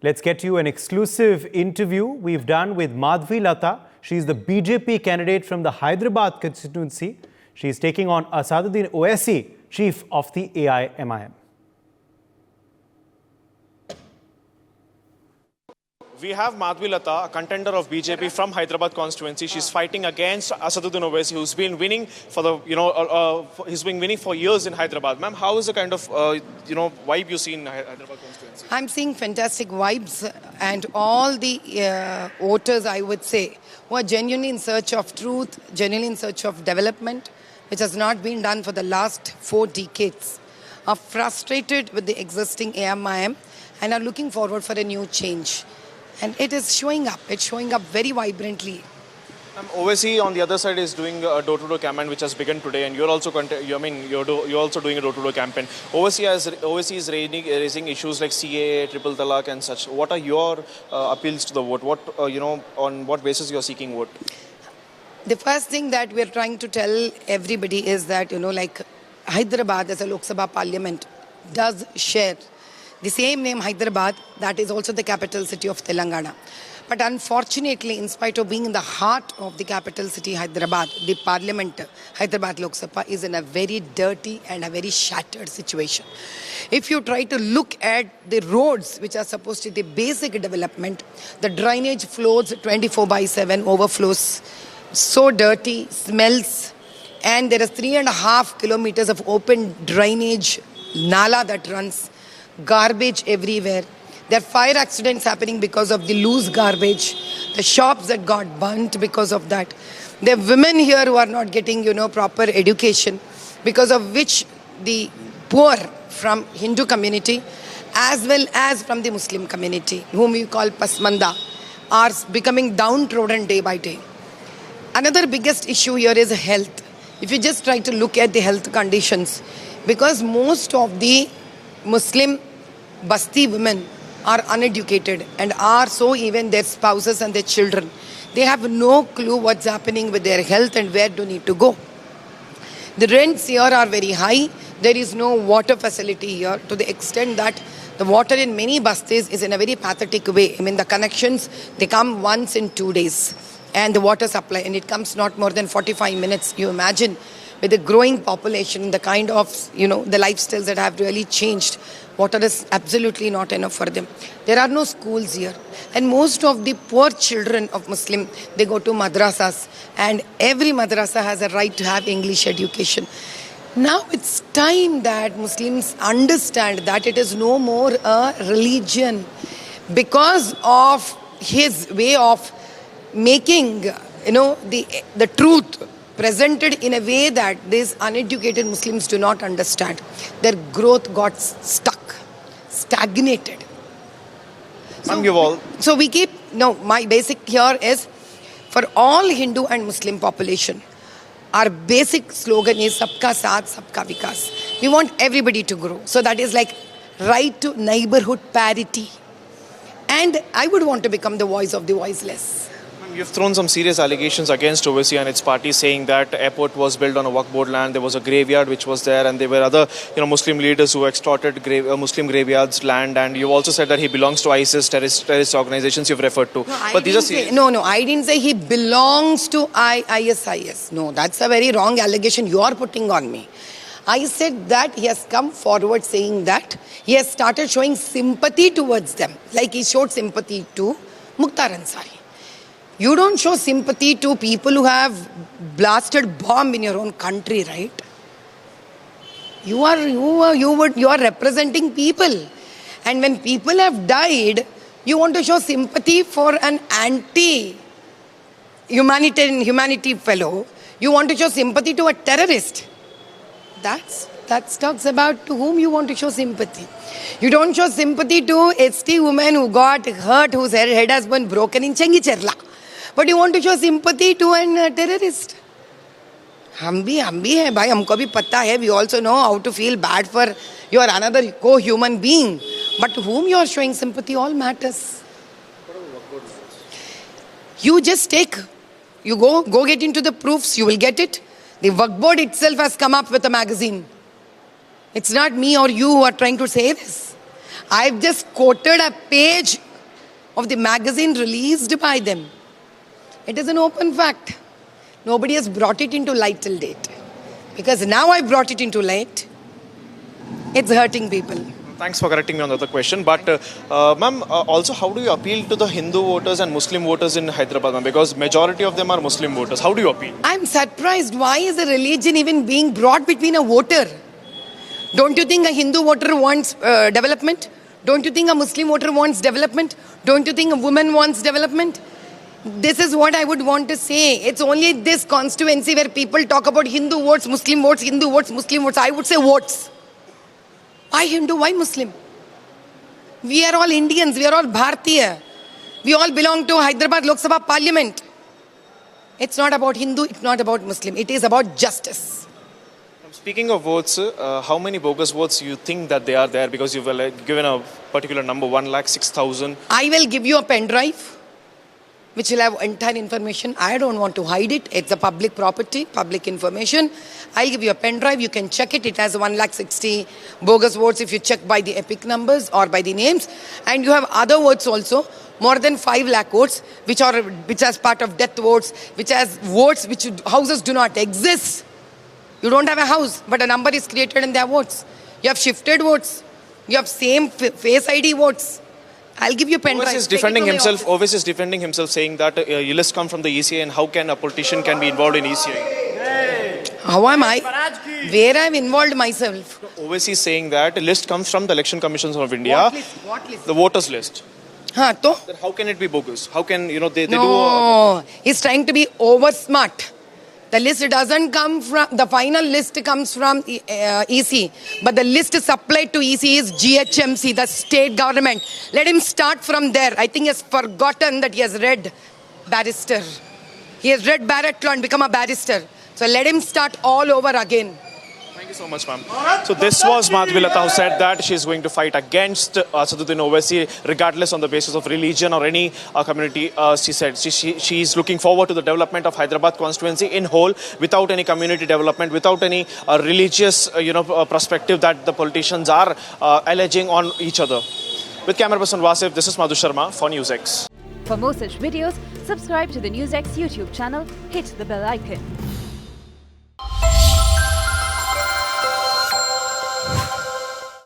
Let's get you an exclusive interview we've done with Madhvi Lata. She's the BJP candidate from the Hyderabad constituency. She's taking on Asaduddin Owaisi, chief of the AIMIM. We have Madhvi Lata, a contender of BJP from Hyderabad constituency. She's fighting against Asaduddin Owaisi, who's been winning for the, he's been winning for years in Hyderabad. Ma'am, how is the kind of, vibe you see in Hyderabad constituency? I'm seeing fantastic vibes and all the voters, I would say, who are genuinely in search of truth, genuinely in search of development, which has not been done for the last 4 decades, are frustrated with the existing AIMIM and are looking forward for a new change. And it is showing up. It's showing up very vibrantly. Owaisi on the other side is doing a door-to-door campaign which has begun today, and you're also you're also doing a door-to-door campaign. Owaisi is raising issues like CAA, triple talaq, and such. What are your appeals to the vote? What on what basis you're seeking vote? The first thing that we're trying to tell everybody is that like Hyderabad as a Lok Sabha Parliament does share the same name Hyderabad, that is also the capital city of Telangana. But unfortunately, in spite of being in the heart of the capital city Hyderabad, the parliament, Hyderabad Lok Sabha, is in a very dirty and a very shattered situation. If you try to look at the roads, which are supposed to be the basic development, the drainage flows 24/7, overflows, so dirty, smells, and there is 3.5 kilometers of open drainage, nala that runs, garbage everywhere. There are fire accidents happening because of the loose garbage. The shops that got burnt because of that. There are women here who are not getting, proper education, because of which the poor from Hindu community as well as from the Muslim community, whom we call Pasmanda, are becoming downtrodden day by day. Another biggest issue here is health. If you just try to look at the health conditions, because most of the Muslim Basti women are uneducated and are so even their spouses and their children. They have no clue what's happening with their health and where do need to go. The rents here are very high. There is no water facility here to the extent that the water in many bastis is in a very pathetic way. I mean, the connections, they come once in 2 days. And the water supply, and it comes not more than 45 minutes. You imagine with the growing population, the kind of, the lifestyles that have really changed, water is absolutely not enough for them. There are no schools here. And most of the poor children of Muslim, they go to madrasas. And every madrasa has a right to have English education. Now it's time that Muslims understand that it is no more a religion. Because of his way of making, the truth presented in a way that these uneducated Muslims do not understand. Their growth got stagnated. My basic here is, for all Hindu and Muslim population, our basic slogan is Sabka Saath, Sabka Vikas. We want everybody to grow. So that is like right to neighborhood parity. And I would want to become the voice of the voiceless. You've thrown some serious allegations against Owaisi and its party, saying that the airport was built on a Waqf board land, there was a graveyard which was there, and there were other Muslim leaders who extorted Muslim graveyards land, and you've also said that he belongs to ISIS, terrorist organizations you've referred to. I didn't say he belongs to ISIS. No, that's a very wrong allegation you are putting on me. I said that he has come forward saying that he has started showing sympathy towards them, like he showed sympathy to Mukhtar Ansari. You don't show sympathy to people who have blasted bomb in your own country, right? You are representing people. And when people have died, you want to show sympathy for an humanity fellow. You want to show sympathy to a terrorist. That talks about to whom you want to show sympathy. You don't show sympathy to ST woman who got hurt, whose head has been broken in Chengicherla. But you want to show sympathy to a terrorist. हम भी हैं भाई, हमको भी पता है. We also know how to feel bad for your another co-human being. But to whom you are showing sympathy all matters. You just go get into the proofs, you will get it. The Waqf board itself has come up with a magazine. It's not me or you who are trying to say this. I've just quoted a page of the magazine released by them. It is an open fact. Nobody has brought it into light till date. Because now I brought it into light, it's hurting people. Thanks for correcting me on the other question. But, ma'am, also, how do you appeal to the Hindu voters and Muslim voters in Hyderabad, ma'am? Because majority of them are Muslim voters. How do you appeal? I'm surprised. Why is a religion even being brought between a voter? Don't you think a Hindu voter wants development? Don't you think a Muslim voter wants development? Don't you think a woman wants development? This is what I would want to say. It's only this constituency where people talk about Hindu votes, Muslim votes, Hindu votes, Muslim votes. I would say votes. Why Hindu? Why Muslim? We are all Indians. We are all Bharatiya. We all belong to Hyderabad Lok Sabha Parliament. It's not about Hindu. It's not about Muslim. It is about justice. Speaking of votes, how many bogus votes you think that they are there? Because you've given a particular number, 106,000. I will give you a pen drive which will have entire information. I don't want to hide it. It's a public property, public information. I'll give you a pen drive. You can check it. It has 160 bogus votes if you check by the epic numbers or by the names. And you have other votes also, more than 5 lakh votes, which as part of death votes, which has votes which houses do not exist. You don't have a house, but a number is created in their votes. You have shifted votes. You have same face ID votes. I'll give you a pen drive. Ovis is defending himself, saying that a list come from the ECI, and how can a politician can be involved in ECI? How am I? Where I'm involved myself? Ovis is saying that a list comes from the Election Commission of India. What list? What list? The voters list. Then How can it be bogus? How can, they do... No, he's trying to be over smart. The list doesn't come from, the final list comes from EC. But the list supplied to EC is GHMC, the state government. Let him start from there. I think he has forgotten that he has read barrister. He has read Barrett Law and become a barrister. So let him start all over again. Thank you so much, ma'am. So this was Madhvi Lata, who said that she is going to fight against Asaduddin Owaisi, regardless on the basis of religion or any community. She said she is looking forward to the development of Hyderabad constituency in whole, without any community development, without any religious, perspective that the politicians are alleging on each other. With camera person Vasif, this is Madhu Sharma for NewsX. For more such videos, subscribe to the NewsX YouTube channel, hit the bell icon.